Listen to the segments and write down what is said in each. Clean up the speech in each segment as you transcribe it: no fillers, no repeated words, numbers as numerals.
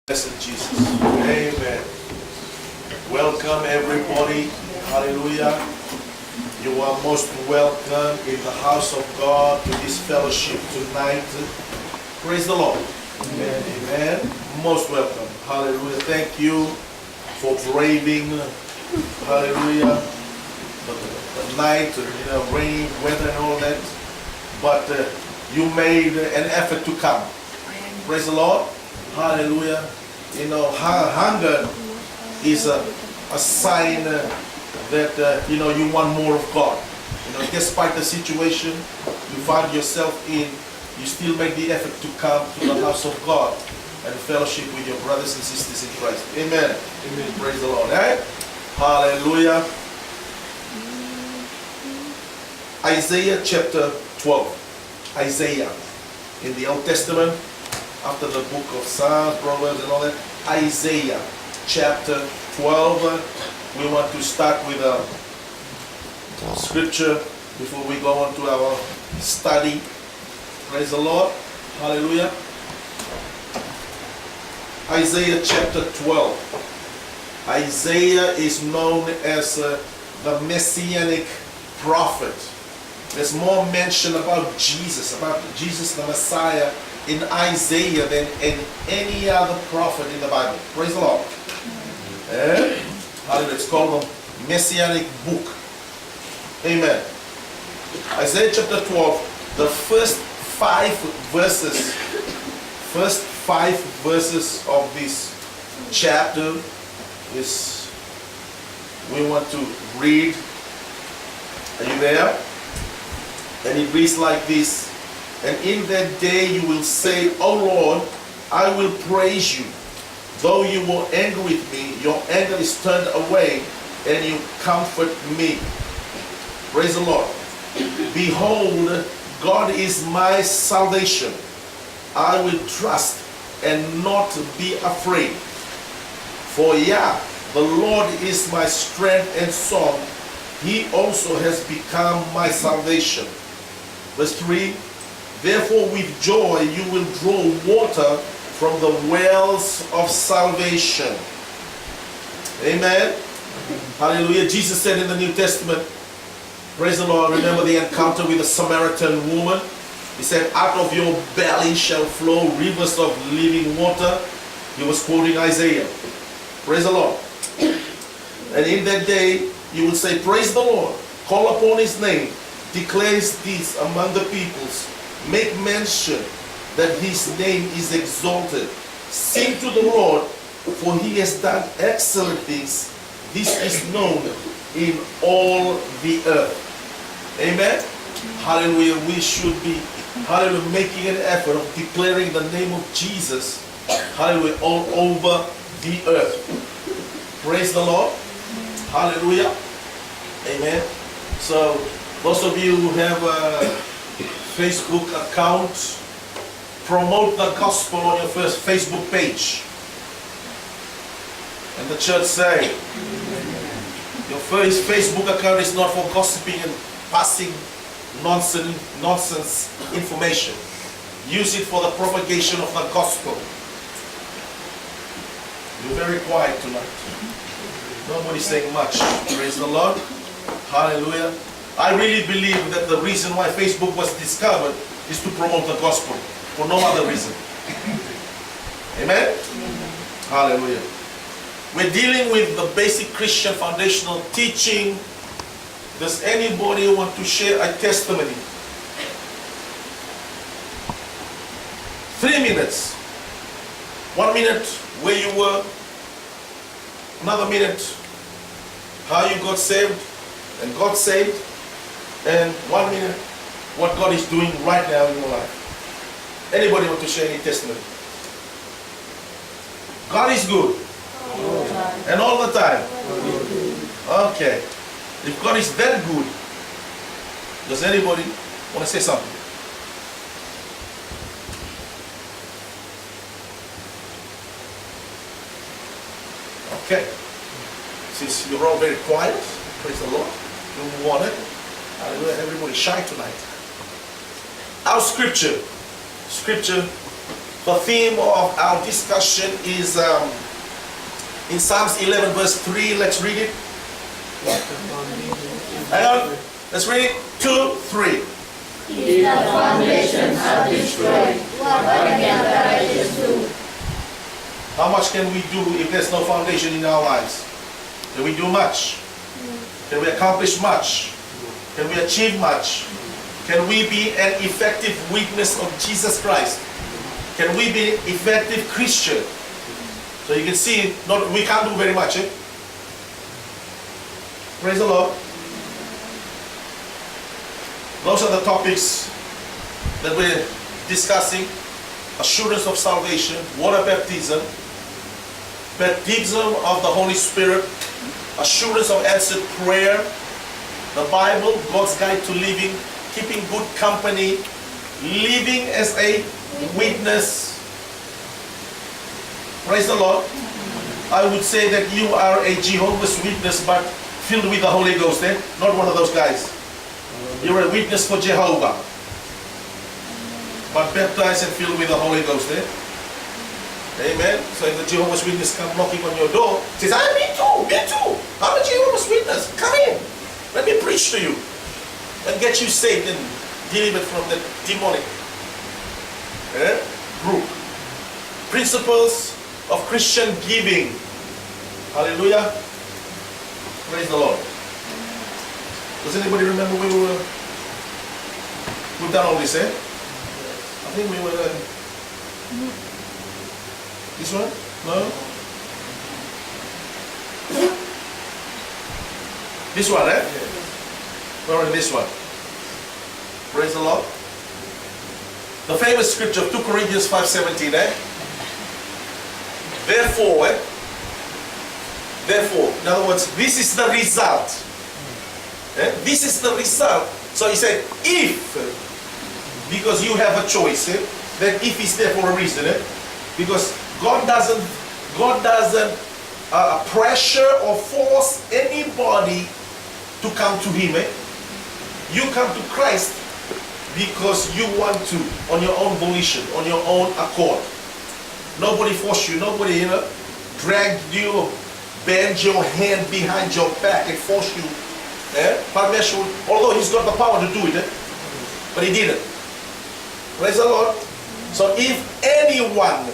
Blessed Jesus. Amen. Welcome everybody. Hallelujah. You are most welcome in the house of God to this fellowship tonight. Praise the Lord. Amen. Amen. Most welcome. Hallelujah. Thank you for braving, hallelujah, the night, rain, weather and all that. But you made an effort to come. Praise the Lord. Hallelujah. Hunger is a sign that, you want more of God. Despite the situation you find yourself in, you still make the effort to come to the house of God and fellowship with your brothers and sisters in Christ. Amen. Amen. Praise the Lord. Eh? Hallelujah. Isaiah chapter 12. Isaiah in the Old Testament, after the book of Psalms, Proverbs and all that, Isaiah chapter 12. We want to start with a scripture before we go on to our study. Praise the Lord. Hallelujah. Isaiah chapter 12. Isaiah is known as the Messianic prophet. There's more mention about Jesus the Messiah in Isaiah than in any other prophet in the Bible. Praise the Lord. Hallelujah. It's called the Messianic book. Amen. Isaiah chapter 12, the first five verses of this chapter is we want to read. Are you there? And it reads like this. And in that day you will say, O Lord, I will praise you. Though you were angry with me, your anger is turned away, and you comfort me. Praise the Lord. Behold, God is my salvation. I will trust and not be afraid. For the Lord is my strength and song. He also has become my salvation. Verse 3. Therefore with joy you will draw water from the wells of salvation. Amen. Hallelujah. Jesus said in the New Testament, praise the Lord, remember the encounter with the Samaritan woman. He said, out of your belly shall flow rivers of living water. He was quoting Isaiah. Praise the Lord. And in that day you will say, praise the Lord, call upon his name, declare his deeds among the peoples. Make mention that his name is exalted. Sing to the Lord, for he has done excellent things. This is known in all the earth. Amen. Hallelujah. We should be, hallelujah, making an effort of declaring the name of Jesus, hallelujah, all over the earth. Praise the Lord. Hallelujah. Amen. So those of you who have a Facebook account, promote the gospel on your first Facebook page. And the church say, your first Facebook account is not for gossiping and passing nonsense information. Use it for the propagation of the gospel. You're very quiet tonight. Nobody's saying much. Praise the Lord. Hallelujah. I really believe that the reason why Facebook was discovered is to promote the gospel, for no other reason. Amen? Hallelujah. We're dealing with the basic Christian foundational teaching. Does anybody want to share a testimony? 3 minutes. 1 minute where you were, another minute how you got saved and God saved, and 1 minute what God is doing right now in your life. Anybody want to share any testimony? God is good. And all the time. Okay. If God is that good, does anybody want to say something? Okay. Since you're all very quiet, praise the Lord. You want it. Hallelujah. Everybody's shy tonight. Our scripture The theme of our discussion is in Psalms 11 verse 3. Let's read it. Hang on. Let's read it. 2, 3. If the foundations are destroyed, what can the righteous do? How much can we do if there's no foundation in our lives? Can we do much? Can we accomplish much? Can we achieve much? Can we be an effective witness of Jesus Christ? Can we be an effective Christian? So you can see, we can't do very much. Praise the Lord. Those are the topics that we're discussing. Assurance of salvation, water baptism, baptism of the Holy Spirit, assurance of answered prayer, the Bible, God's guide to living, keeping good company, living as a witness. Praise the Lord. I would say that you are a Jehovah's Witness, but filled with the Holy Ghost, not one of those guys. You're a witness for Jehovah, but baptized and filled with the Holy Ghost. Amen. So if the Jehovah's Witness come knocking on your door, says, me too. I'm a Jehovah's Witness. Come in. Let me preach to you and get you saved and delivered from the demonic group. Principles of Christian giving. Hallelujah. Praise the Lord. Does anybody remember we've done all this, I think we were this one? No? This one, We're in this one. Praise the Lord. The famous scripture of 2 Corinthians 5:17, Therefore, in other words, this is the result. This is the result. So he said, if, because you have a choice, that if is there for a reason, because God doesn't pressure or force anybody to come to Him. You come to Christ because you want to, on your own volition, on your own accord. Nobody forced you. Nobody, dragged you or bent your hand behind your back and forced you. Although He's got the power to do it, but He didn't. Praise the Lord. So if anyone,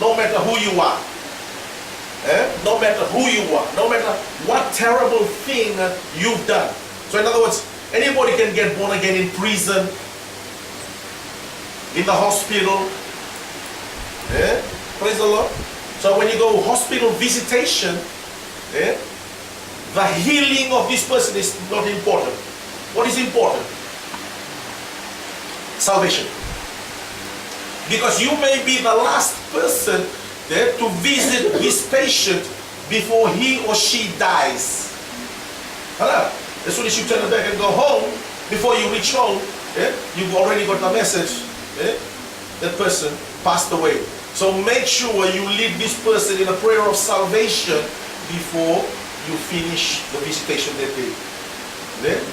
no matter who you are, no matter who you are, no matter what terrible thing you've done. So in other words, anybody can get born again in prison, in the hospital. Praise the Lord. So when you go hospital visitation, the healing of this person is not important. What is important? Salvation. Because you may be the last person to visit this patient before he or she dies. Hello? As soon as you turn back and go home, before you reach home, you've already got the message. That person passed away. So make sure you lead this person in a prayer of salvation before you finish the visitation that day.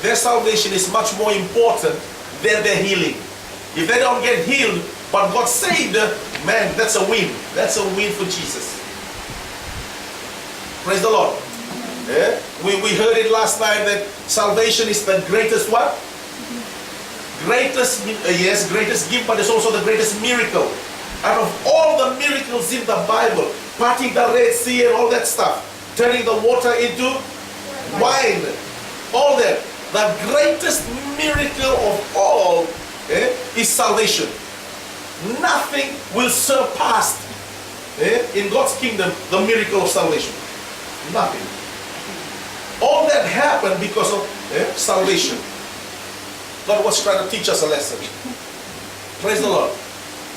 Their salvation is much more important than their healing. If they don't get healed, but God saved them, man, that's a win. That's a win for Jesus. Praise the Lord. We heard it last night that salvation is the greatest what? Greatest, yes, greatest gift, but it's also the greatest miracle. Out of all the miracles in the Bible, parting the Red Sea and all that stuff, turning the water into wine, all that, the greatest miracle of all is salvation. Nothing will surpass in God's kingdom the miracle of salvation. Nothing. All that happened because of salvation. God was trying to teach us a lesson. Praise the Lord.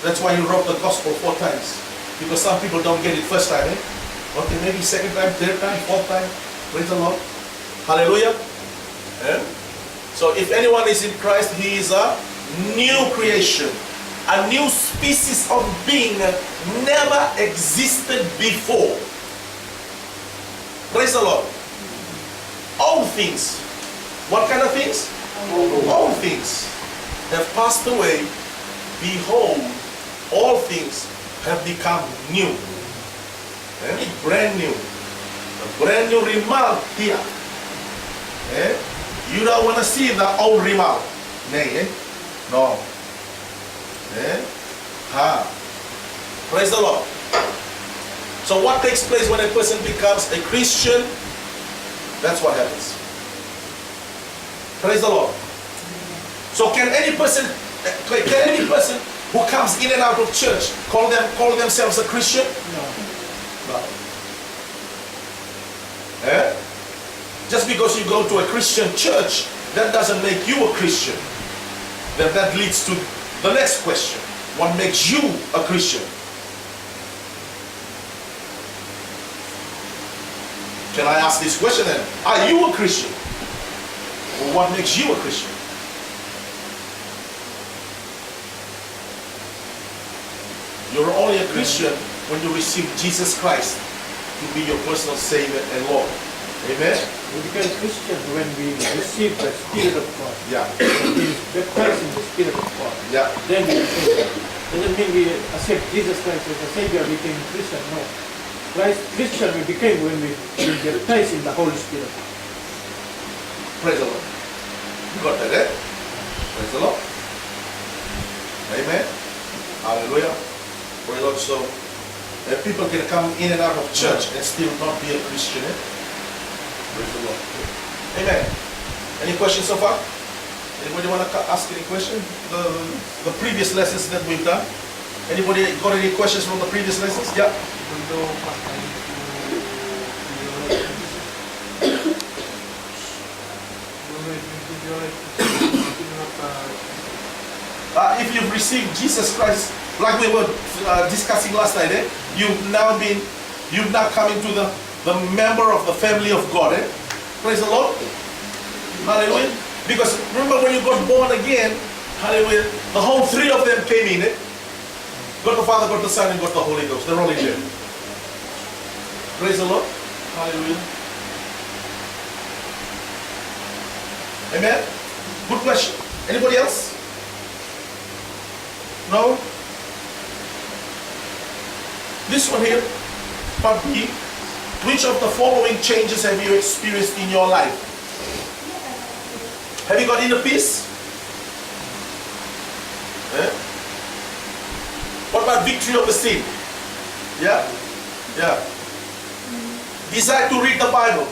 That's why He wrote the gospel 4 times. Because some people don't get it first time. Okay, maybe second time, third time, fourth time. Praise the Lord. Hallelujah. So if anyone is in Christ, he is a new creation. A new species of being never existed before. Praise the Lord. All things. What kind of things? All things have passed away. behold, all things have become new. Brand new. A brand new remark here. You don't want to see the old remark. No. Praise the Lord. So what takes place when a person becomes a Christian? That's what happens. Praise the Lord. So can any person who comes in and out of church call themselves a Christian? No. Just because you go to a Christian church, that doesn't make you a Christian. Then that leads to the next question. What makes you a Christian? Can I ask this question then? Are you a Christian? Or what makes you a Christian? You're only a Christian when you receive Jesus Christ to be your personal Savior and Lord. Amen? We become Christian when we receive the Spirit of God. Yeah. When we baptize in the Spirit of God. Yeah. Then we become. Doesn't mean we accept Jesus Christ as a Savior, we became Christian. No. Christian we became when we baptized in the Holy Spirit. Praise the Lord. You got that, eh? Praise the Lord. Amen. Hallelujah. Praise the Lord. So, people can come in and out of church and still not be a Christian, eh? Praise the Lord. Amen. Any questions so far? Anybody want to ask any question? The previous lessons that we've done? Anybody got any questions from the previous lessons? Yeah. If you've received Jesus Christ, like we were discussing last night, you've now come into the member of the family of God. Praise the Lord. Hallelujah. Because remember when you got born again, hallelujah, the whole three of them came in. God the Father, God the Son, and God the Holy Ghost. They're all in there. Praise the Lord. Hallelujah. Amen. Good question. Anybody else? No? This one here, part B. Which of the following changes have you experienced in your life? Have you got inner peace? What about victory over sin? Yeah? Yeah. Desire to read the Bible?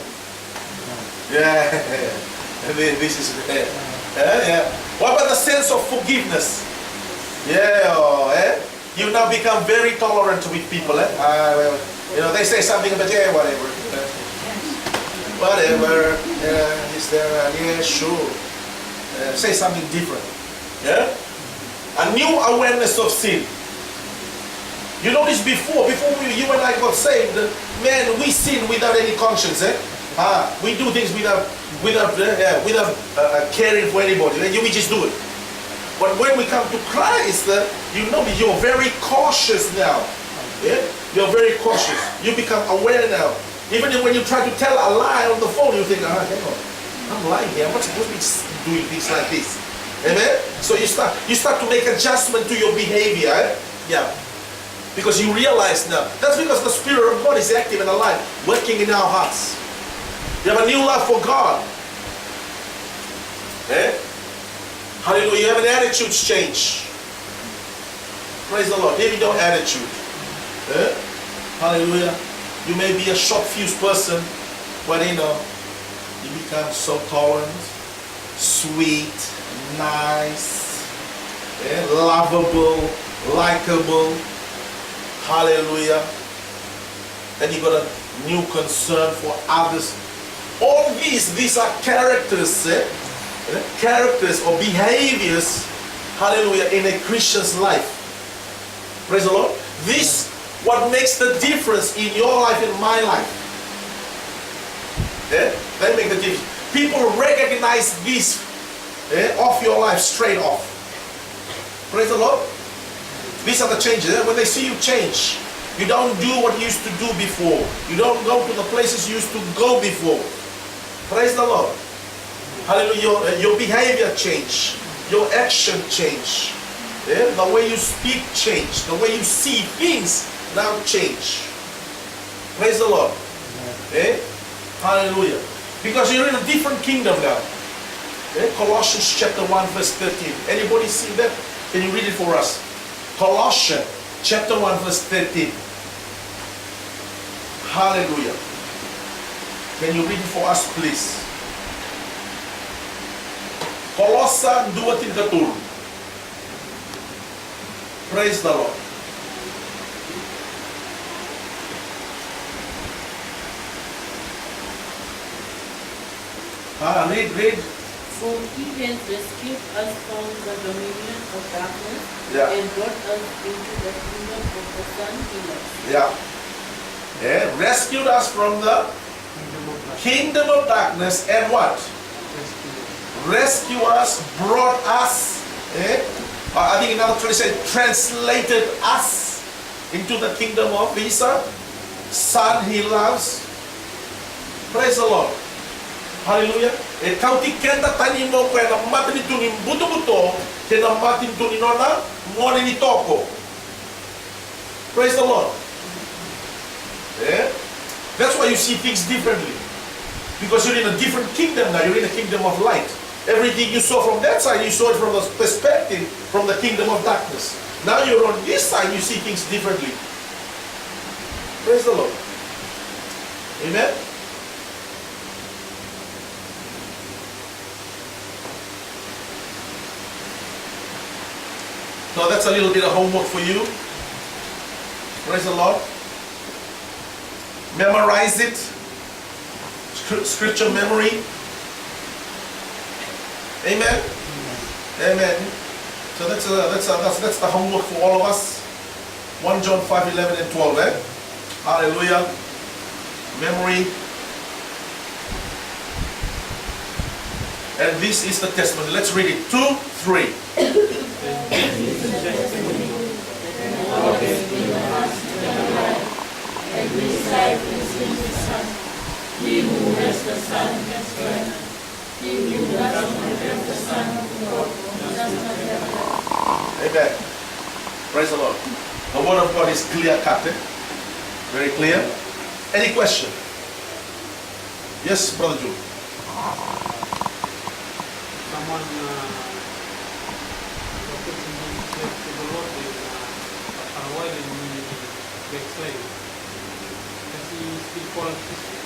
Yeah. This is yeah. What about the sense of forgiveness? Yeah. You now become very tolerant with people. They say something about whatever. Whatever. Is there? Yeah, sure. Say something different. Yeah. A new awareness of sin. You notice before you and I got saved, man, we sin without any conscience. We do things without caring for anybody. We just do it. But when we come to Christ, you're very cautious now. Yeah? You're very cautious. You become aware now. Even when you try to tell a lie on the phone, you think, hang on, I'm lying here. I'm not supposed to be doing things like this. Amen? So you start to make adjustment to your behavior. Yeah. Because you realize now, that's because the Spirit of God is active and alive, working in our hearts. You have a new love for God. Hallelujah. You have an attitude change. Praise the Lord. Maybe no attitude. Hallelujah. You may be a short-fused person, but you become so tolerant, sweet, nice, lovable, likable. Hallelujah. Then you got a new concern for others. All these are characters, characters or behaviors, hallelujah, in a Christian's life. Praise the Lord. This what makes the difference in your life and my life. They make the difference. People recognize this off your life straight off. Praise the Lord. These are the changes. When they see you change, you don't do what you used to do before. You don't go to the places you used to go before. Praise the Lord. Hallelujah. Your behavior change. Your action change. The way you speak change. The way you see things now change. Praise the Lord. Hallelujah. Because you're in a different kingdom now. Colossians chapter 1 verse 13. Anybody see that? Can you read it for us? Colossians chapter 1 verse 13. Hallelujah. Can you read it for us please? Kolose 2:13. Praise the Lord. Read. For he has rescued us from the dominion of darkness Yeah. and brought us into the kingdom of the Son he loves. Rescued us from the kingdom of darkness and what? Rescue us, brought us, I think another translation translated us into the kingdom of his Son he loves. Praise the Lord. Hallelujah. Kau tikenda tani mo ko na matin tu ni buto kena matin tu ni nona mo ni toko. Praise the Lord. That's why you see things differently. Because you're in a different kingdom now. You're in a kingdom of light. Everything you saw from that side, you saw it from the perspective from the kingdom of darkness. Now you're on this side, you see things differently. Praise the Lord. Amen. So that's a little bit of homework for you. Praise the Lord. Memorize it. Scripture memory. Amen. Amen. So that's the homework for all of us. 1 John 5:11 and 12. Hallelujah. Memory. And this is the testimony. Let's read it. 2, 3. And this life is in the Son. He who has the Son has life. He who does not have the Son of God does not have life. Amen. Praise the Lord. The word of God is clear cut. Very clear. Any question? Yes, Brother Joe. Someone to the Lord a while and he backslide. Does he still call a Christian?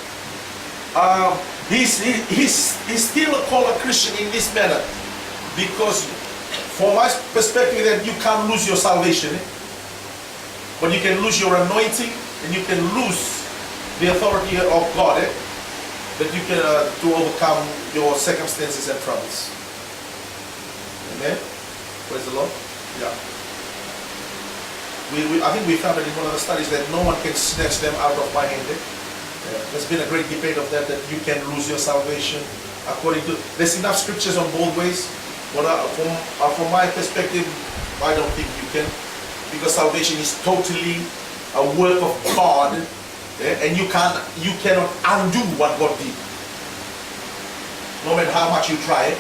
He's still called a Christian in this manner, because from my perspective that you can't lose your salvation, but you can lose your anointing and you can lose the authority of God, that you can to overcome your circumstances and troubles. Amen. Praise the Lord. Yeah. I think we found it in one of the studies that no one can snatch them out of my hand. There's been a great debate of that you can lose your salvation. According to, there's enough scriptures on both ways. But from my perspective, I don't think you can, because salvation is totally a work of God, and you cannot undo what God did, no matter how much you try it.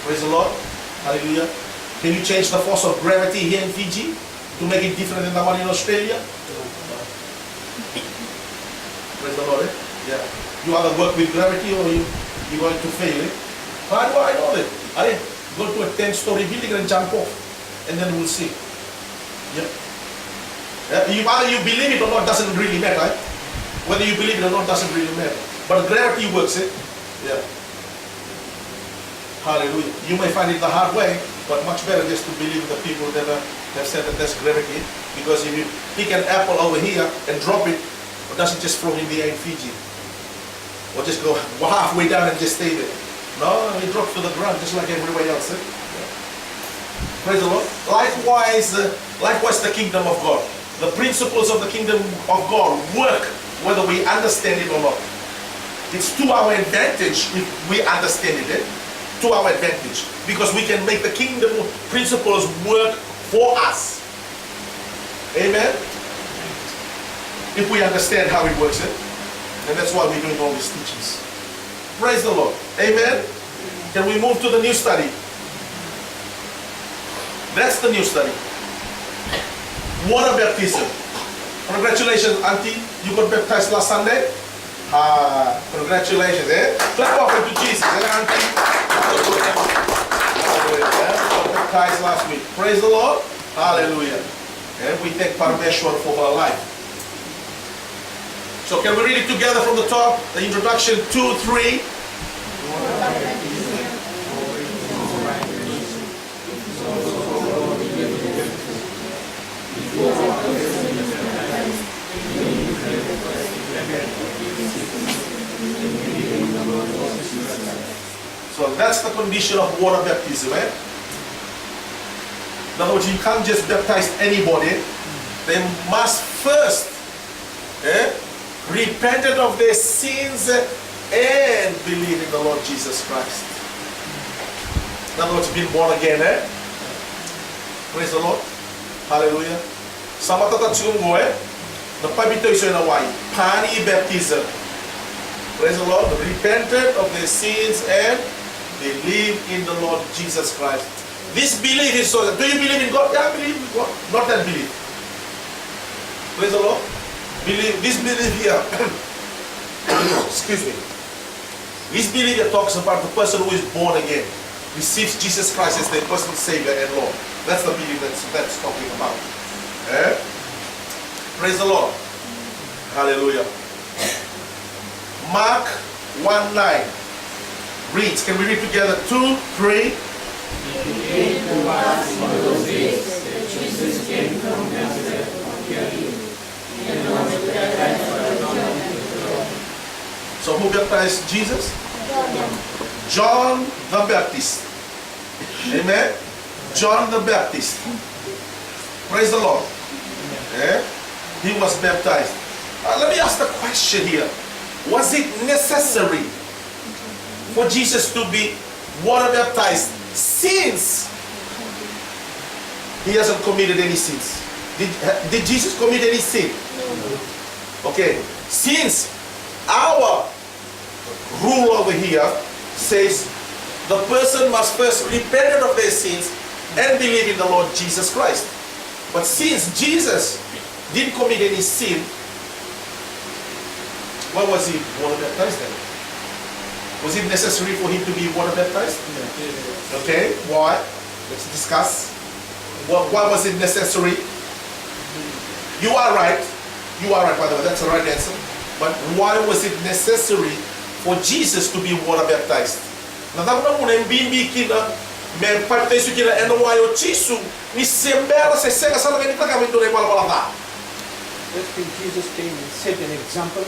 Praise the Lord. Hallelujah. Can you change the force of gravity here in Fiji to make it different than the one in Australia? Praise the Lord. Yeah. You either work with gravity or you're going to fail. How do I know that? I go to a 10-story building and jump off, and then we'll see. Yeah. Either you believe it or not doesn't really matter. Whether you believe it or not doesn't really matter. But gravity works. Yeah. Hallelujah. You may find it the hard way, but much better just to believe the people that have said that there's gravity. Because if you pick an apple over here and drop it, it doesn't just float in the air in Fiji, or just go halfway down and just stay there. No, it drops to the ground just like everywhere else. Yeah. Praise the Lord. Likewise the kingdom of God. The principles of the kingdom of God work whether we understand it or not. It's to our advantage if we understand it. To our advantage, because we can make the kingdom principles work for us. Amen. If we understand how it works, and that's why we're doing all these teachings. Praise the Lord. Amen. Can we move to the new study? That's the new study. Water baptism. Congratulations, Auntie. You got baptized last Sunday. Congratulations, eh? Clap offering to Jesus, eh, Auntie? Hallelujah. Hallelujah. Yeah? You got baptized last week. Praise the Lord. Hallelujah. And we thank Parameshwar for her life. So can we read it together from the top? The introduction, 2, 3. So that's the condition of water baptism, eh? In other words, you can't just baptize anybody. They must first repent of their sins and believe in the Lord Jesus Christ. In other words, being born again, eh? Praise the Lord. Hallelujah. Sama tata tsungo, eh? Napabito iso na wai. Pani baptism. Praise the Lord. Repented of their sins and believe in the Lord Jesus Christ. This belief is so. Do you believe in God? Yeah, I believe in God. Not that belief. Praise the Lord. Believe this belief here. Excuse me. This belief here talks about the person who is born again, receives Jesus Christ as their personal Savior and Lord. That's the belief that's talking about. Eh? Praise the Lord. Hallelujah. Mark 1:9 reads. Can we read together? 2, 3. It came to pass in those days that Jesus came from Nazareth of Galilee, and was baptized by John in Jordan. So who baptized Jesus? John the Baptist. Amen. John the Baptist. Praise the Lord. Yeah? He was baptized. Let me ask the question here. Was it necessary for Jesus to be water baptized since he hasn't committed any sins? Did Jesus commit any sin? Okay. Since our rule over here says the person must first repent of their sins and believe in the Lord Jesus Christ. But since Jesus didn't commit any sin, why was he water baptized then? Was it necessary for him to be water baptized? Okay, why? Let's discuss. Why was it necessary? You are right. You are right, by the way. That's the right answer. But why was it necessary for Jesus to be water baptized? Nataka muna mbimbi kina me baptize kina eno wayo chisu ni sembera se sega sala ni taka mito le pala. That's when Jesus came and set an example.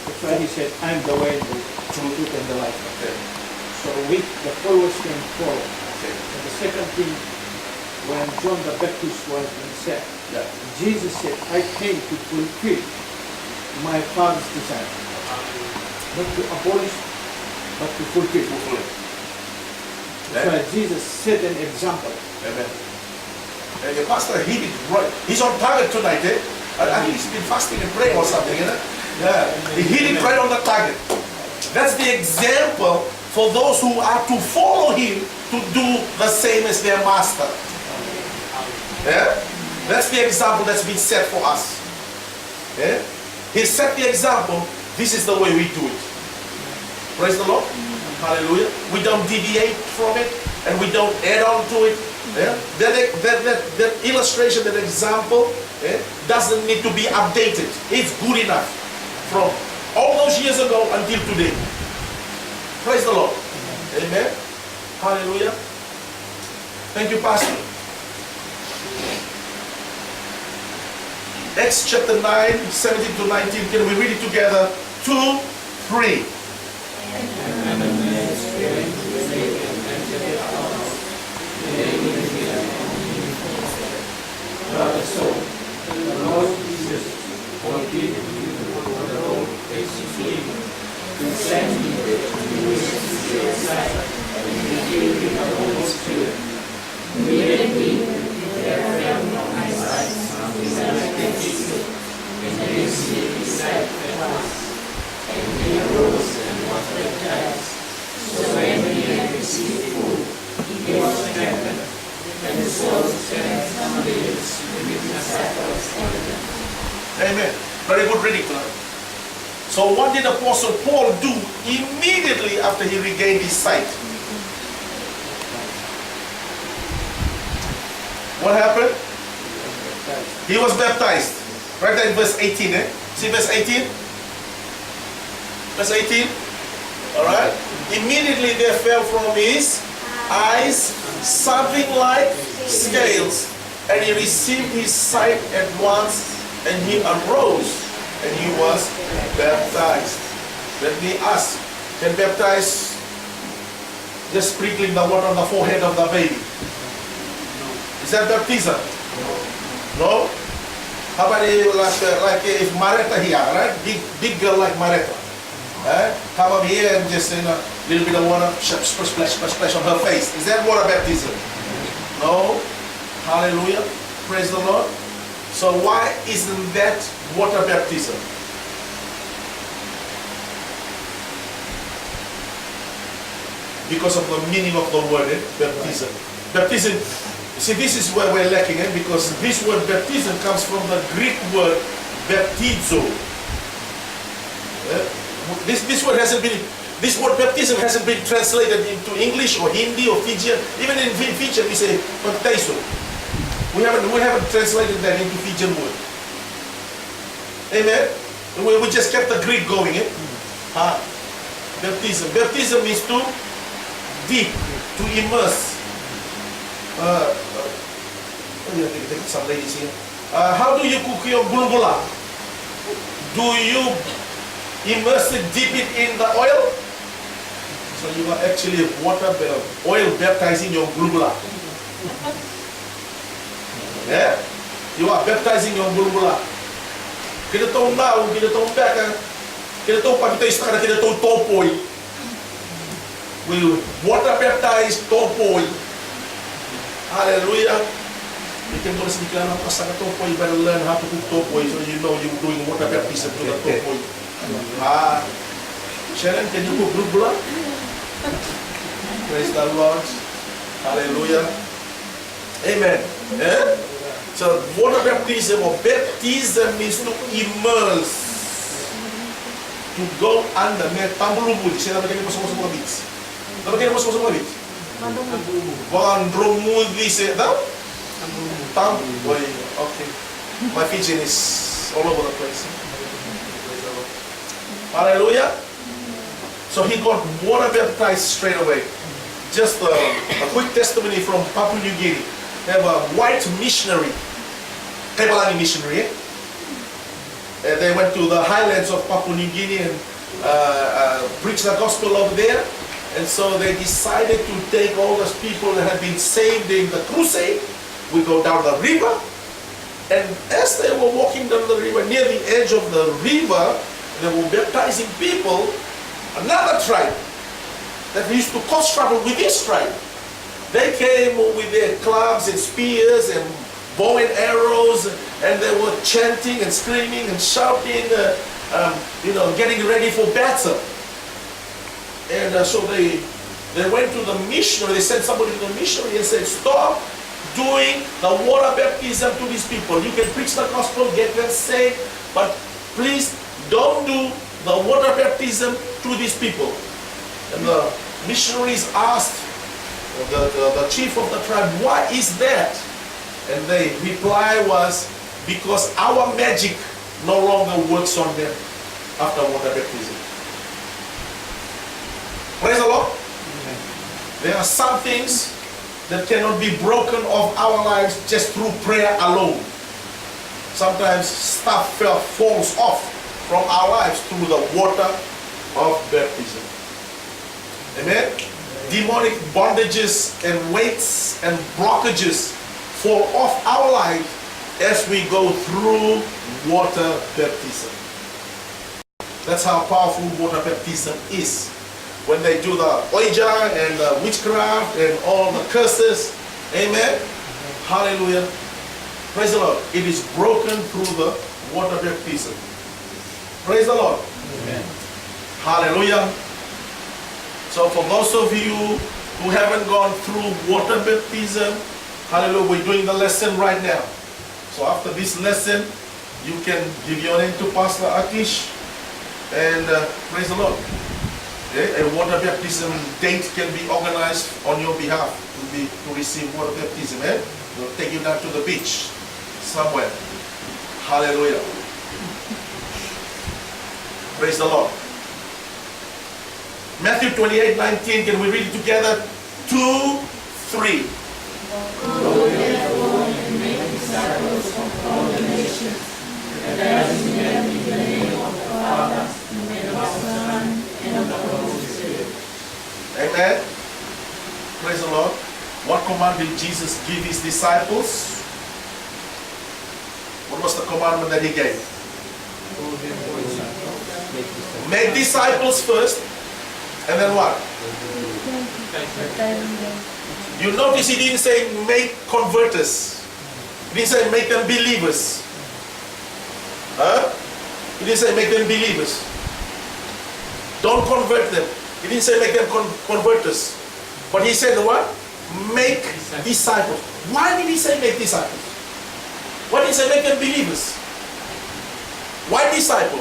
That's why he said, I'm the way, the truth, and the life. Okay. So the followers can follow. Okay. And the second thing, when John the Baptist was being set, Yeah. Jesus said, I came to fulfill my Father's desire. Not to abolish, but to fulfill. That's why Jesus set an example. Amen. And the pastor, he did right. He's on target tonight, eh? I think he's been fasting and praying or something, you know? Yeah. He hit it right on the target. That's the example for those who are to follow him to do the same as their master. Yeah? That's the example that's been set for us. Yeah? He set the example. This is the way we do it. Praise the Lord. Hallelujah. We don't deviate from it and we don't add on to it. Yeah? That illustration, that example, doesn't need to be updated. It's good enough from all those years ago until today. Praise the Lord. Amen. Hallelujah. Thank you, Pastor. Acts chapter 9, 17 to 19. Can we read it together? 2, 3. So, the Lord Jesus forgave you for the Lord basically to send me to your side and to give you the Holy Spirit. Immediately there fell on my side something like a Jesus, and they see beside the house. And he arose and was baptized. So when he had received food, he was strengthened. Amen. Very good reading tonight. So what did Apostle Paul do immediately after he regained his sight? What happened? He was baptized. Right there in verse 18. See verse 18? Verse 18. Alright. Immediately there fell from his eyes something like scales, and he received his sight at once, and he arose, and he was baptized. Let me ask, can baptize just sprinkling the water on the forehead of the baby? Is that baptism? No? How about like if Maretta here, right? Big girl like Maretta. Come up here and just a little bit of water, splash on her face. Is that water baptism? No. Hallelujah. Praise the Lord. So why isn't that water baptism? Because of the meaning of the word, baptism. Baptism, see, this is where we're lacking, because this word baptism comes from the Greek word baptizo. This word hasn't been, this word baptism hasn't been translated into English or Hindi or Fijian. Even in Fijian we say baptizo. We haven't translated that into Fijian word. Amen. We just kept the Greek going. Baptism. Baptism means to deep, to immerse. Some ladies here. How do you cook your bulbula? Do you immerse it, dip it in the oil? So you are actually oil baptizing your bulbula. Yeah? You are baptizing your bulbula. Kita tahu now, kita tahu back, kita tahu pag ito istakada, kita tahu topoy. We water baptize topoy. Hallelujah. You can go to the Sikana Pasaka topoy, you better learn how to cook topoy so you know you're doing water baptism to the topoy. Sharon, can you cook bulbula? Praise the Lord. Hallelujah. Amen. Yeah? So water baptism or baptism means to immerse. To go under. Tambulubu. Siya naman kayo masama-sama bits. Naman kayo masama-sama bits? Bandromudi siya. Daw? Tambulubu. Okay. My Fijian is all over the place. Hallelujah. So he got water baptized straight away. Just a quick testimony from Papua New Guinea. They have a white missionary, Kaibalani missionary. They went to the highlands of Papua New Guinea and preached the gospel over there. And so they decided to take all those people that had been saved in the crusade. We go down the river. And as they were walking down the river, near the edge of the river, they were baptizing people. Another tribe that used to cause trouble with this tribe. They came with their clubs and spears and bow and arrows, and they were chanting and screaming and shouting, getting ready for battle. And so they went to the missionary. They sent somebody to the missionary and said, "Stop doing the water baptism to these people. You can preach the gospel, get them saved, but please don't do the water baptism to these people." And the missionaries asked the chief of the tribe, "Why is that?" And the reply was, "Because our magic no longer works on them after water baptism." Praise the Lord. Amen. There are some things that cannot be broken off our lives just through prayer alone. Sometimes stuff falls off from our lives through the water of baptism. Amen. Demonic bondages and weights and blockages fall off our life as we go through water baptism. That's how powerful water baptism is. When they do the oija and the witchcraft and all the curses, amen. Hallelujah. Praise the Lord. It is broken through the water baptism. Praise the Lord. Amen. Hallelujah. So for those of you who haven't gone through water baptism, hallelujah, we're doing the lesson right now. So after this lesson, you can give your name to Pastor Akish and praise the Lord. Okay? A water baptism date can be organized on your behalf to receive water baptism. Eh? We'll take you down to the beach somewhere. Hallelujah. Praise the Lord. Matthew 28:19, can we read it together? 2, 3. Go therefore and make disciples of all the nations, baptizing them in the name of the Father, and of the Son, and of the Holy Spirit. Amen. Praise the Lord. What command did Jesus give his disciples? What was the commandment that he gave? Make disciples first, and then what? You notice he didn't say make converters. He didn't say make them believers. Huh? He didn't say make them believers. Don't convert them. He didn't say make them converters. But he said what? Make disciples. Why did he say make disciples? Why did he say make them believers? Why disciple?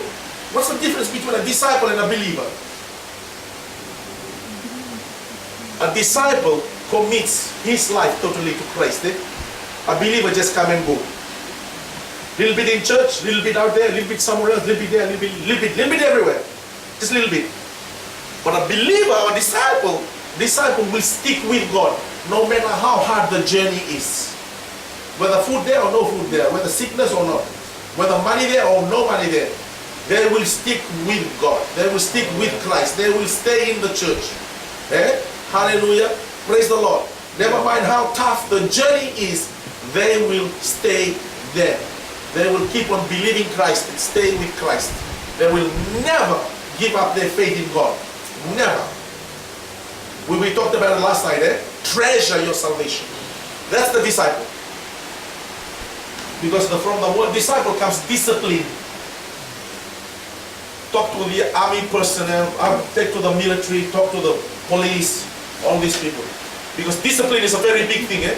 What's the difference between a disciple and a believer? A disciple commits his life totally to Christ. Eh? A believer just come and go. Little bit in church, little bit out there, little bit somewhere else, little bit there, little bit everywhere. Just a little bit. But a believer or disciple will stick with God no matter how hard the journey is. Whether food there or no food there, whether sickness or not, whether money there or no money there, they will stick with God. They will stick with Christ. They will stay in the church. Eh? Hallelujah. Praise the Lord. Never mind how tough the journey is, they will stay there. They will keep on believing Christ and stay with Christ. They will never give up their faith in God. Never. We talked about it last night. Eh? Treasure your salvation. That's the disciple. Because from the word disciple comes discipline. Talk to the army personnel, take to the military, talk to the police, all these people. Because discipline is a very big thing, eh?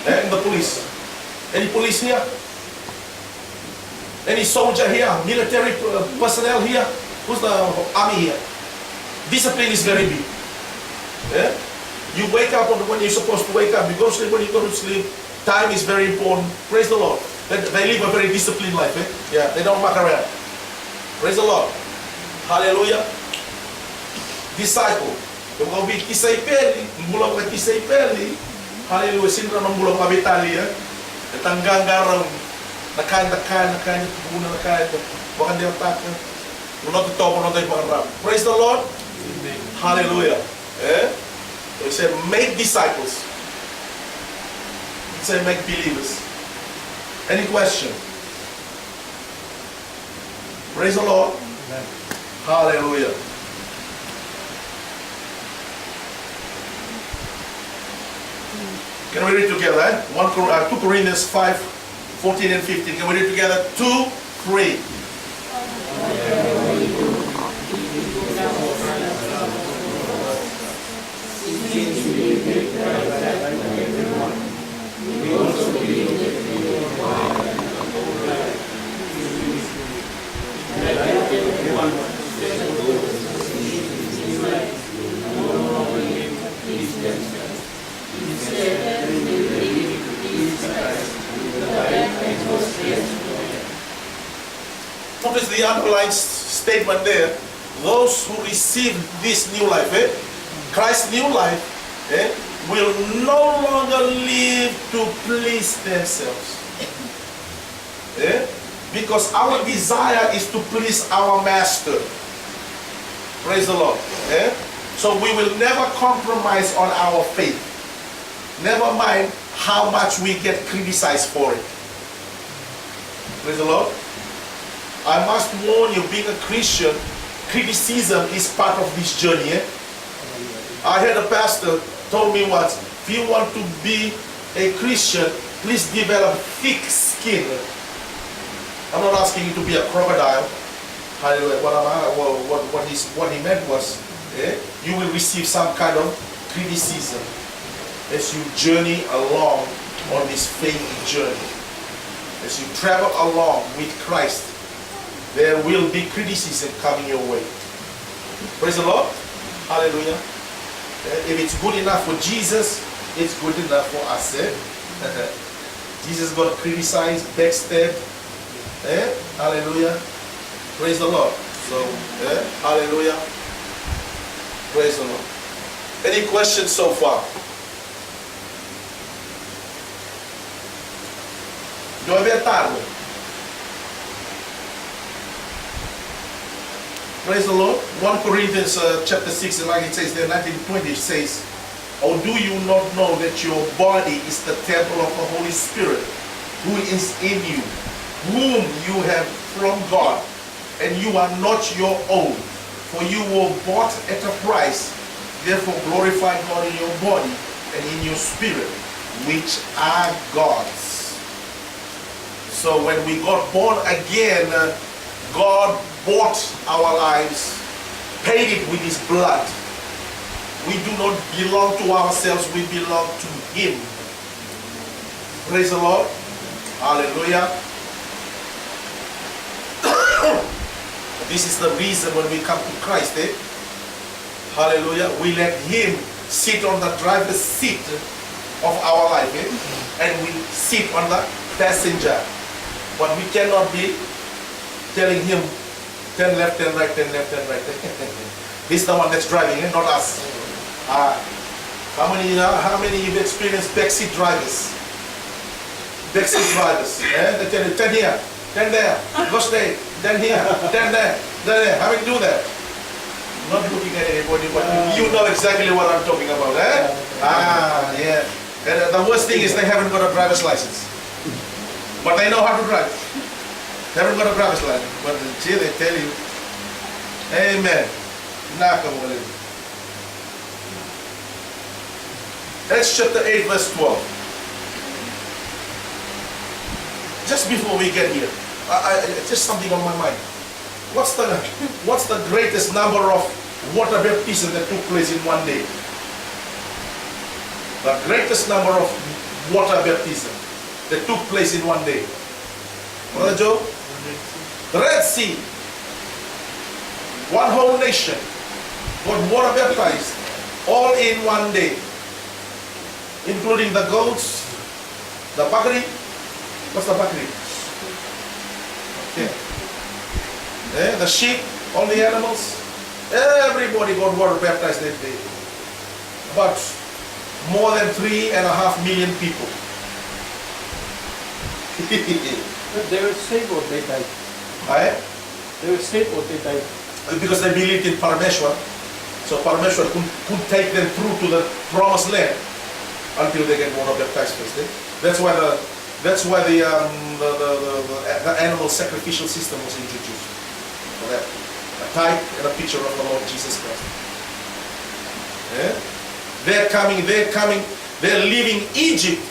And the police. Any police here? Any soldier here? Military personnel here? Who's the army here? Discipline is very big. Yeah? You wake up when you're supposed to wake up. You go to sleep when you go to sleep. Time is very important. Praise the Lord. They live a very disciplined life. Eh? Yeah, they don't muck around. Praise the Lord. Hallelujah. Disciple. Kung kau bi kisay peli, mula ka kisay peli. Hallelujah. Sino na mula ka bitali ya? Tanggang garang. Nakain, buna nakain. Bakan dia tak. Unot ito, unot ito makarap. Praise the Lord. Amen. Hallelujah. Eh? So he said, make disciples. He said, make believers. Any question? Praise the Lord. Amen. Hallelujah. Can we read together? Eh? 2 Corinthians 5:14 and 15. Can we read together? 2, 3. Notice the underlined statement there. Those who receive this new life, Christ's new life, will no longer live to please themselves. Because our desire is to please our Master. Praise the Lord. So we will never compromise on our faith. Never mind how much we get criticized for it. Praise the Lord. I must warn you, being a Christian, criticism is part of this journey. I heard a pastor told me once, if you want to be a Christian, please develop thick skin. I'm not asking you to be a crocodile. What he meant was, you will receive some kind of criticism as you journey along on this faith journey. as you travel along with Christ, there will be criticism coming your way. Praise the Lord. Hallelujah. If it's good enough for Jesus, it's good enough for us. Jesus got criticized, backstabbed. Hallelujah. Praise the Lord. So, hallelujah. Praise the Lord. Any questions so far? Dove è tardi? Praise the Lord. 1 Corinthians chapter 6, and like it says there, 19:20 says, or do you not know that your body is the temple of the Holy Spirit, who is in you, whom you have from God, and you are not your own, for you were bought at a price. Therefore glorify God in your body and in your spirit, which are God's. So when we got born again, God bought our lives, paid it with his blood. We do not belong to ourselves, we belong to him. Praise the Lord. Hallelujah. This is the reason when we come to Christ, hallelujah, we let him sit on the driver's seat of our life, and we sit on the passenger. But we cannot be telling him, turn left, turn right, turn left, turn right. He's the one that's driving, not us. How many you've experienced backseat drivers? Backseat drivers. They tell you, turn here, turn there, go straight, turn here, turn there, turn there. How many do that? Not looking at anybody, but you know exactly what I'm talking about, yeah. And the worst thing is they haven't got a driver's license. But they know how to drive. They haven't got a driver's license. But gee, they tell you, amen. Acts chapter 8, verse 12. Just before we get here, just something on my mind. What's the greatest number of water baptisms that took place in one day? The greatest number of water baptisms that took place in one day. Brother Joe? The Red Sea. One whole nation got water baptized all in one day. Including the goats, the bakri. What's the bakri? Okay. The sheep, all the animals. Everybody got water baptized that day. But more than 3.5 million people. But they were saved or they died? They were saved or they died? Because they believed in Parameshwar. So Parameshwar couldn't take them through to the promised land until they get water baptized first. That's why the animal sacrificial system was introduced. For that. A type and a picture of the Lord Jesus Christ. They're leaving Egypt.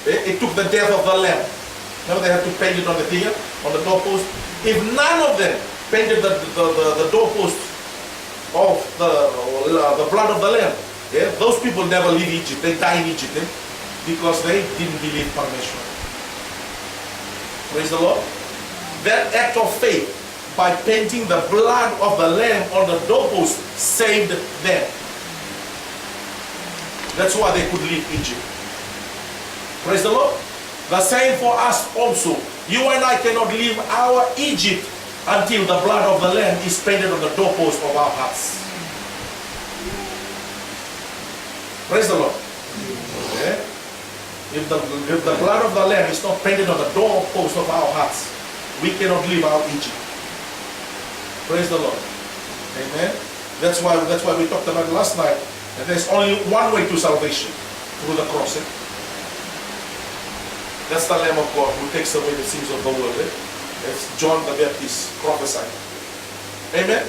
It took the death of the lamb. Now they had to paint it on the thing, on the doorpost. If none of them painted the doorpost of the blood of the lamb, those people never leave Egypt. They die in Egypt because they didn't believe Parameshwar. Praise the Lord. That act of faith by painting the blood of the lamb on the doorpost saved them. That's why they could leave Egypt. Praise the Lord. The same for us also. You and I cannot leave our Egypt until the blood of the lamb is painted on the doorpost of our hearts. Praise the Lord. Okay. If the blood of the lamb is not painted on the doorpost of our hearts, we cannot leave our Egypt. Praise the Lord. Amen. That's why we talked about last night. And there's only one way to salvation, through the cross. That's the Lamb of God who takes away the sins of the world. As John the Baptist prophesied. Amen.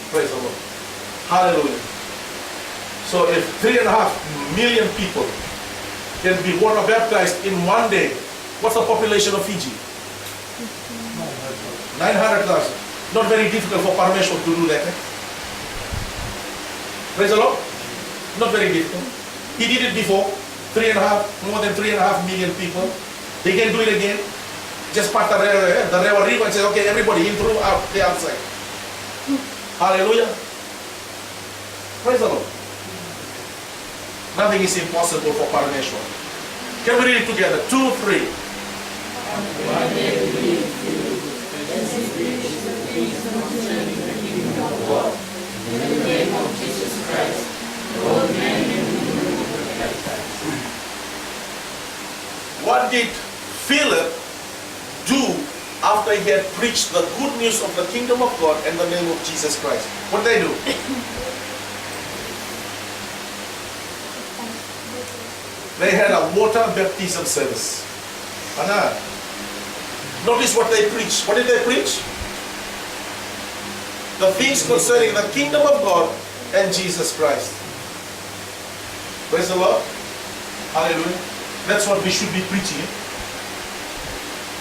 Praise the Lord. Hallelujah. So if 3.5 million people can be water baptized in one day, what's the population of Fiji? 900,000. Not very difficult for Parameshwar to do that. Praise the Lord. Not very difficult. He did it before. More than 3.5 million people. They can do it again. Just part the river and say, okay, everybody in through, out, the outside. Hallelujah. Praise the Lord. Nothing is impossible for Parameshwar. Can we read it together? 2, 3. What did Philip do after he had preached the good news of the kingdom of God and the name of Jesus Christ? What did they do? They had a water baptism service. Anna, notice what they preached. What did they preach? The things concerning the kingdom of God and Jesus Christ. Praise the Lord. Hallelujah. That's what we should be preaching.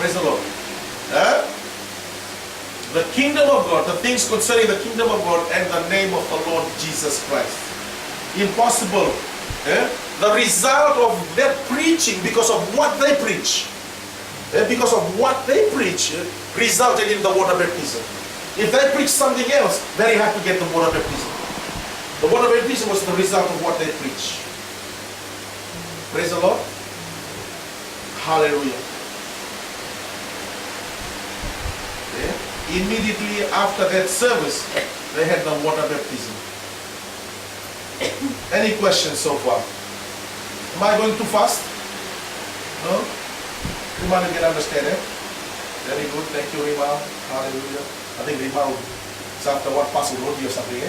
Praise the Lord. The kingdom of God, the things concerning the kingdom of God and the name of the Lord Jesus Christ. Impossible. The result of their preaching, because of what they preach, because of what they preach, resulted in the water baptism. If they preach something else, very hard to get the water baptism. The water baptism was the result of what they preach. Praise the Lord. Hallelujah. Immediately after that service, they had the water baptism. Any questions so far? Am I going too fast? No? You want to get understanding? Very good. Thank you, Rima. Hallelujah. I think Rima is after what Pastor Rodi or something.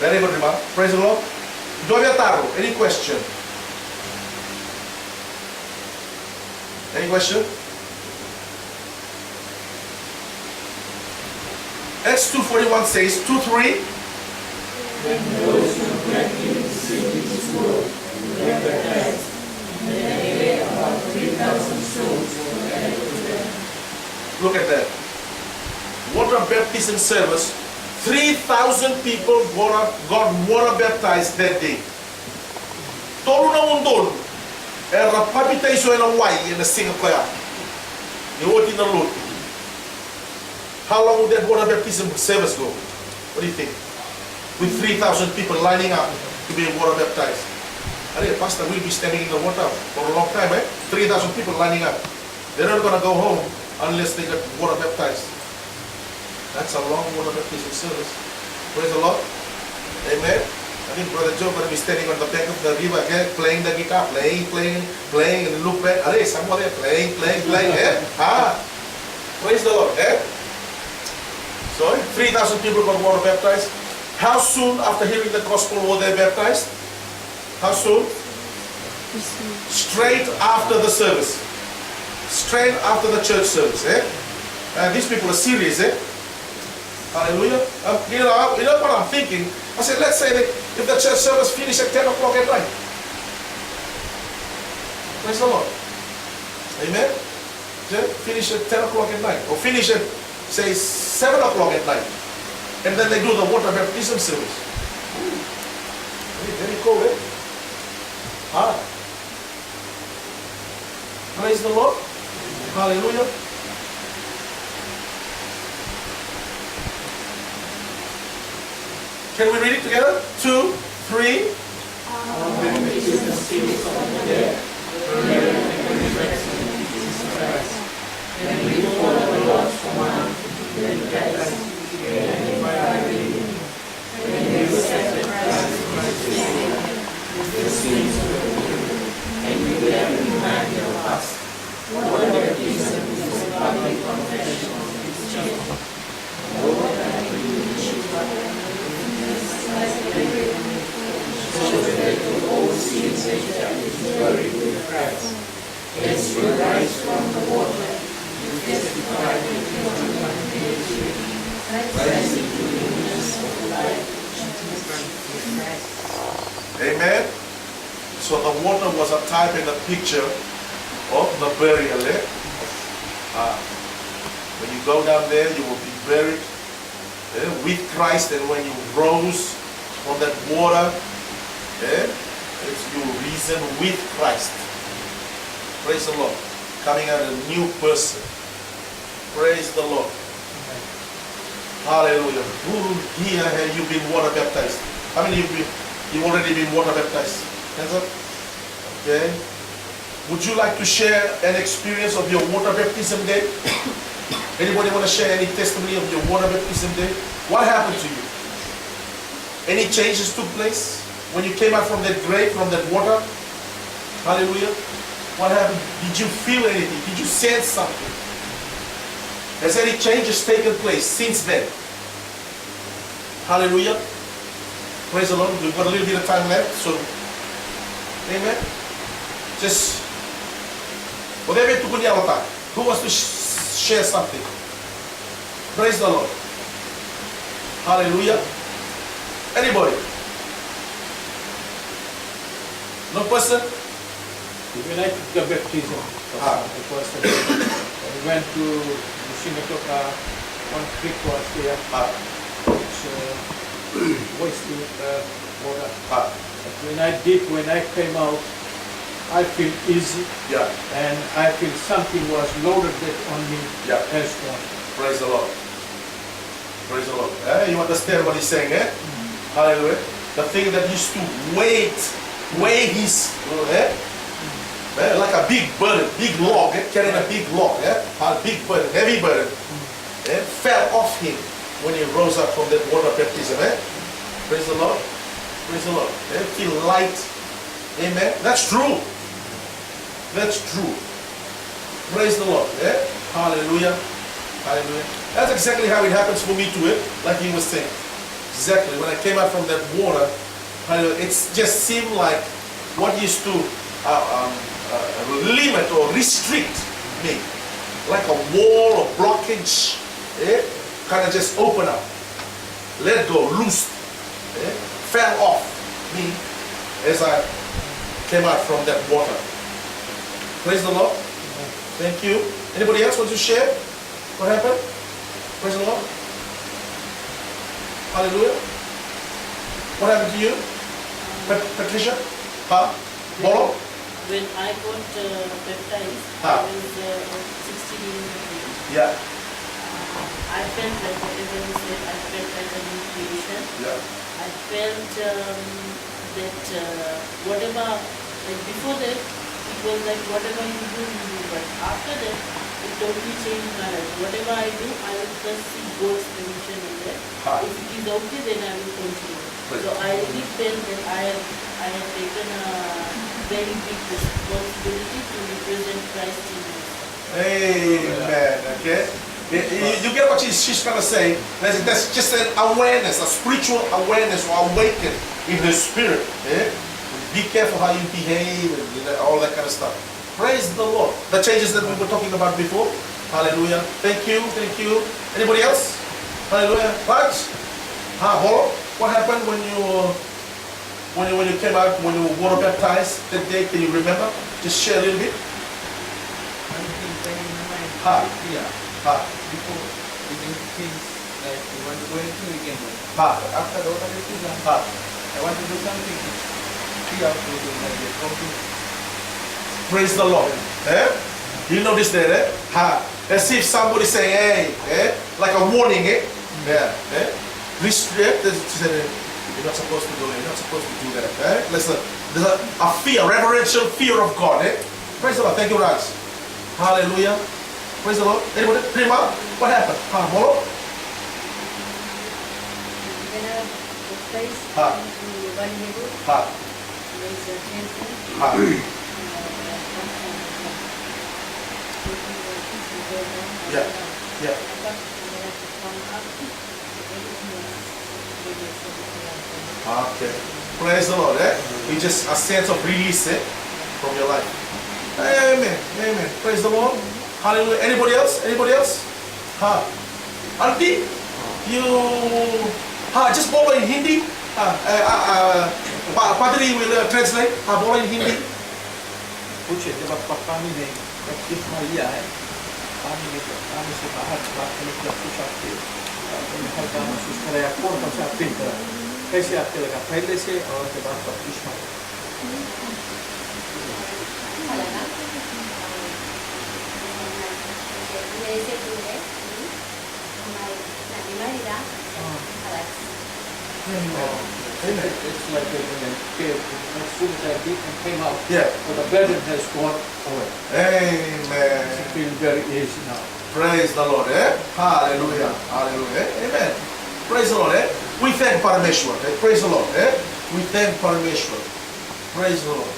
Very good, Rima. Praise the Lord. Joya Taro, any question? Any question? Acts 2:41 says, 2:3. When those who practiced this word were baptized, there were about 3,000 souls were added to them. Look at that. Water baptism service. 3,000 people got water baptized that day. Todo na mundo era baptized in Hawaii in the Singapore. The word in the Lord. How long would that water baptism service go? What do you think? With 3,000 people lining up to be water baptized. Pastor will be standing in the water for a long time, 3,000 people lining up. They're not going to go home unless they get water baptized. That's a long water baptism service. Praise the Lord. Amen. I think Brother Joe going to be standing on the bank of the river again, playing the guitar, playing, and look back. Someone there playing. Praise the Lord. So 3,000 people got water baptized. How soon after hearing the gospel were they baptized? How soon? Straight after the service. Straight after the church service. And these people are serious. Hallelujah. You know what I'm thinking? I said, let's say that if the church service finished at 10 o'clock at night. Praise the Lord. Amen. Finish at 10 o'clock at night. Or finish at, say, 7 o'clock at night. And then they do the water baptism service. Very cool, Praise the Lord. Hallelujah. Can we read it together? 2, 3. Amen. So the water was a type and a picture of the burial. When you go down there, you will be buried with Christ, and when you rose from that water, you reason with Christ. Praise the Lord. Coming out a new person. Praise the Lord. Hallelujah. Who here have you been water baptized? How many of you've already been water baptized? Hands up. Okay. Would you like to share an experience of your water baptism day? Anybody want to share any testimony of your water baptism day? What happened to you? Any changes took place when you came out from that grave, from that water? Hallelujah. What happened? Did you feel anything? Did you sense something? Has any changes taken place since then? Hallelujah. Praise the Lord. We've got a little bit of time left, so amen. Just whatever you took on your time. Who wants to share something? Praise the Lord. Hallelujah. Anybody? No person? When I took the baptism, it was we went to Sinatoka, one creek was there, which was with water. But when I came out, I feel easy, Yeah. and I feel something was loaded on me Yeah. as one. Praise the Lord. Praise the Lord. You understand what he's saying, eh? Hallelujah. The thing that used to weigh his, like a big burden, big log, carrying a big log, a big burden, heavy burden, fell off him when he rose up from that water baptism. Praise the Lord. Praise the Lord. Feel light. Amen. That's true. That's true. Praise the Lord. Hallelujah. Hallelujah. That's exactly how it happens for me too, like he was saying. Exactly. When I came out from that water, it just seemed like what used to limit or restrict me, like a wall or blockage, kind of just open up, let go, loose, fell off me as I came out from that water. Praise the Lord. Thank you. Anybody else want to share what happened? Praise the Lord. Hallelujah. What happened to you? Patricia? Bolo? When I got baptized, Ah. I was 16 years of age. Yeah. I felt like whatever you said, I felt like a new creation. Yeah. I felt that whatever, like before that, it was like whatever you do, but after that, it totally changed my life. Whatever I do, I will just seek God's permission in that. Ah. If it is okay, then I will continue. Right. So I really felt that I have taken a very big responsibility to represent Christ in us. Amen. Okay. You get what she's trying to say? That's just an awareness, a spiritual awareness or awaken in the spirit. Be careful how you behave and all that kind of stuff. Praise the Lord. The changes that we were talking about before. Hallelujah. Thank you. Thank you. Anybody else? Hallelujah. Raj? Bolo? What happened when you came out, when you were water baptized that day? Can you remember? Just share a little bit. Before we do things like we want to go anything, we can do. After the water baptism, I want to do something. See how to do like that. Coffee. Praise the Lord. You notice that, as if somebody saying, hey, like a warning, Yeah. Restrict, you're not supposed to do it, you're not supposed to do that. Listen, there's a fear, reverential fear of God. Praise the Lord. Thank you, Raj. Hallelujah. Praise the Lord. Anybody? Prima, what happened? Bolo? When I was placed in one neighbor, there is a gentleman. Yeah. Yeah. Okay. Praise the Lord. You just a sense of release from your life. Amen. Amen. Praise the Lord. Hallelujah. Anybody else? Anybody else? Auntie, you just follow in Hindi. Padri will translate. Follow in Hindi. कुछ जब आपका पानी में बपतिस्मा लिया है, पानी से बाहर बात करने के लिए कुछ आपके हल्का महसूस करा या कौन कौन सा फील करा, कैसे आपके लगा पहले से और के बाद बपतिस्मा? ese tuve una rivalidad para Amen. It's like when I came, as soon as I did and came out, Yeah. but the burden has gone away. Amen. I feel very easy now. Praise the Lord. Hallelujah. Hallelujah. Amen. Praise the Lord. We thank Parameshwar. Praise the Lord. We thank Parameshwar. Praise the Lord.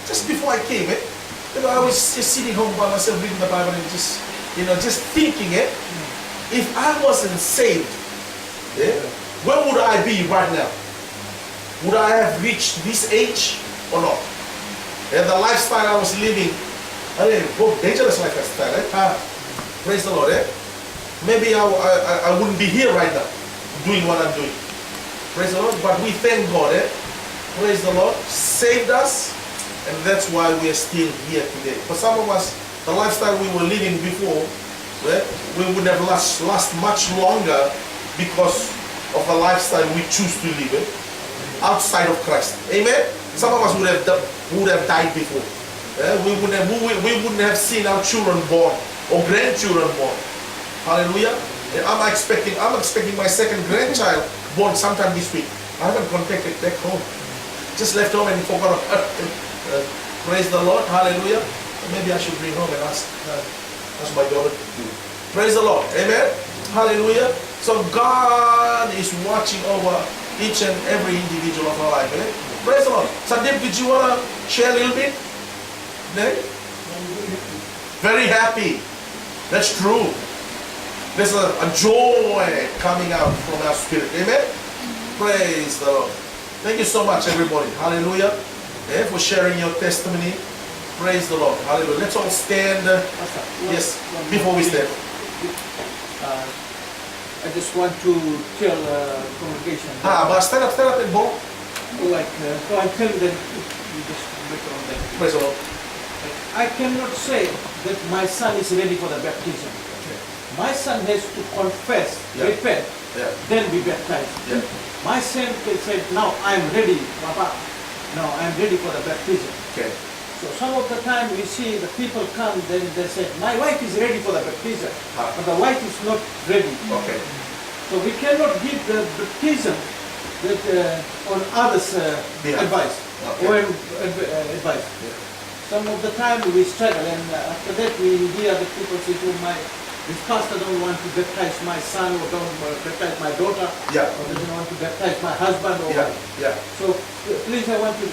Just before I came, I was just sitting home by myself reading the Bible and just thinking, if I wasn't saved, where would I be right now? Would I have reached this age or not? And the lifestyle I was living, dangerous lifestyle. Praise the Lord. Maybe I wouldn't be here right now doing what I'm doing. Praise the Lord. But we thank God. Praise the Lord. Saved us. And that's why we are still here today. For some of us, the lifestyle we were living before, we would have last much longer because of the lifestyle we choose to live outside of Christ. Amen? Some of us would have died before. We wouldn't have seen our children born or grandchildren born. Hallelujah. And I'm expecting my second grandchild born sometime this week. I haven't contacted back home. Just left home and forgot about it. Praise the Lord. Hallelujah. Maybe I should bring home and ask my daughter to do it. Praise the Lord. Amen. Hallelujah. So God is watching over each and every individual of our life. Praise the Lord. Sandeep, did you want to share a little bit? Very happy. That's true. There's a joy coming out from our spirit. Amen. Praise the Lord. Thank you so much, everybody. Hallelujah. For sharing your testimony. Praise the Lord. Hallelujah. Let's all stand. Yes, before we stand. I just want to tell congregation. But stand up and go. So I tell them, you just make it on that. Praise the Lord. I cannot say that my son is ready for the baptism. My son has to confess, repent, then be baptized. My son said, now I'm ready, Papa. Now I'm ready for the baptism. So some of the time we see the people come, then they say, my wife is ready for the baptism, but the wife is not ready. So we cannot give the baptism that, on others' advice, or advice. Some of the time we struggle, and after that we hear the people say, this pastor don't want to baptize my son, or don't baptize my daughter, or doesn't want to baptize my husband, or So please, I want to,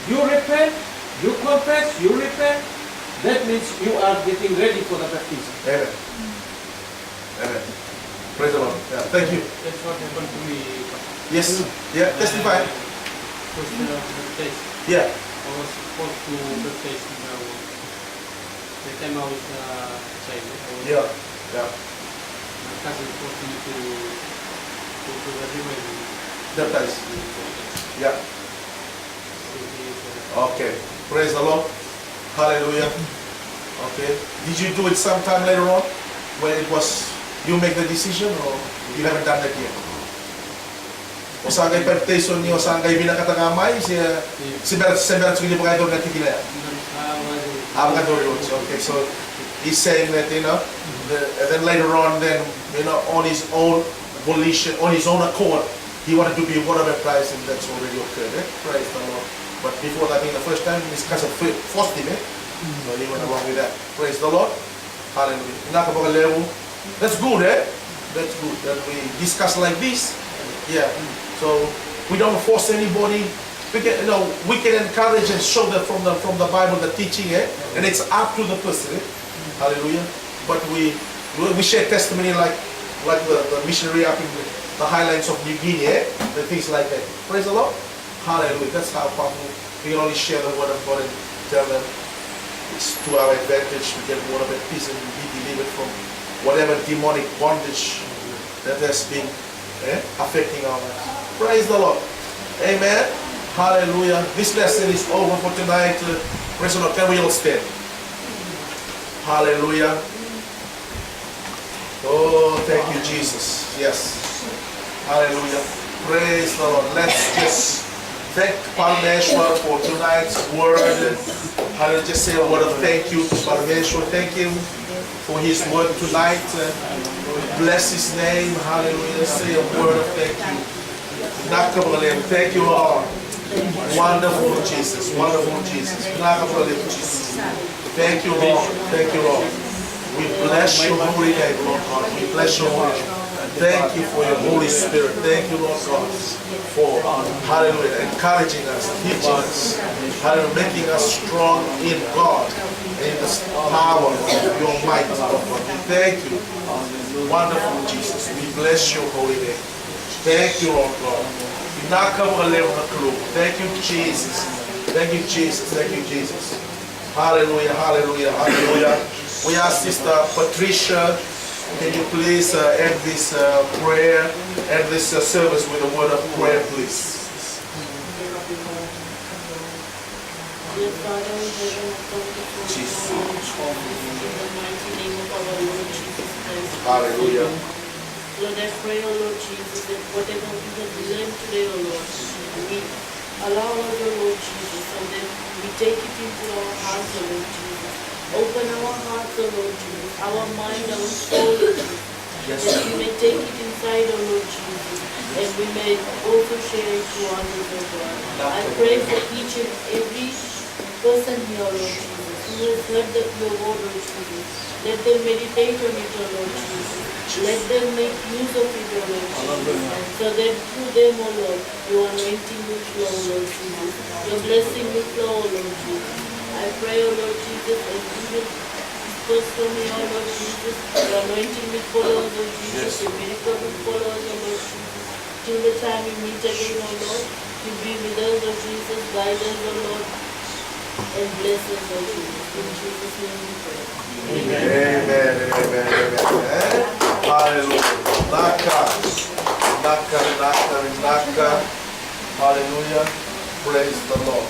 you repent, you confess, you repent, that means you are getting ready for the baptism. Amen. Amen. Praise the Lord. Thank you. That's what happened to me. Yes. Testify. First baptized. I was supposed to baptize the time I was a child. My cousin forced me to go to the river and Baptize. So Okay. Praise the Lord. Hallelujah. Okay. Did you do it sometime later on when it was you make the decision, or you haven't done that yet? O sangay baptism niyo sangay binakatangamay si Berat hindi pa kayo doon natikilaya. Okay, so he's saying that and then later on, then on his own volition, on his own accord, he wanted to be water baptized, and that's already occurred. Praise the Lord. But before that, the first time, his cousin forced him. So he went along with that. Praise the Lord. Hallelujah. That's good, That's good that we discuss like this. So we don't force anybody. We can encourage and show that from the Bible, the teaching, and it's up to the person. Hallelujah. But we share testimony like the missionary up in the highlands of New Guinea, and things like that. Praise the Lord. Hallelujah. That's how powerful we can only share the word of God and tell them it's to our advantage to get water baptism and be delivered from whatever demonic bondage that has been affecting our lives. Praise the Lord. Amen. Hallelujah. This lesson is over for tonight. Praise the Lord. Can we all stand? Hallelujah. Oh, thank you, Jesus. Yes. Hallelujah. Praise the Lord. Let's just thank Parameshwar for tonight's word. Hallelujah. Just say a word of thank you to Parameshwar. Thank you for his word tonight. Bless his name. Hallelujah. Say a word of thank you. Thank you, Lord. Wonderful Jesus. Wonderful Jesus. Jesus. Thank you, Lord. Thank you, Lord. We bless your holy name, Lord God. We bless your holy name. Thank you for your Holy Spirit. Thank you, Lord God, for, hallelujah, encouraging us, teaching us, hallelujah, making us strong in God, in the power of your might, Lord God. We thank you, wonderful Jesus. We bless your holy name. Thank you, Lord God. Thank you, Jesus. Thank you, Jesus. Thank you, Jesus. Hallelujah, hallelujah, hallelujah. We ask Sister Patricia, can you please end this prayer, end this service with a word of prayer, please? Dear Father in heaven, I come before you Jesus. now, in the mighty name of our Lord Jesus Christ. Hallelujah. Lord, I pray, O Lord Jesus, that whatever we have learned today, O Lord, we allow us, O Lord Jesus, and then we take it into our hearts, O Lord Jesus. Open our hearts, O Lord Jesus, our mind, our soul, O Jesus, that we may take it inside, O Lord Jesus, and we may also share it to others, O God. I pray for each and every person here, O Lord Jesus, who has heard your word, O Jesus. Let them meditate on it, O Lord Jesus. Let them make use of it, O Lord Jesus, so that through them, O Lord, your anointing will flow, O Lord Jesus. Your blessing will flow, O Lord Jesus. I pray, O Lord Jesus, as you will disperse from me, O Lord Jesus, your anointing will follow, O Lord Jesus, your miracle will follow, O Lord Jesus. Till the time we meet again, O Lord, you be with us, O Jesus, guide us, O Lord, and bless us, O Jesus. In Jesus' name we pray. Amen, amen, amen. Hallelujah. Naka. Hallelujah. Praise the Lord.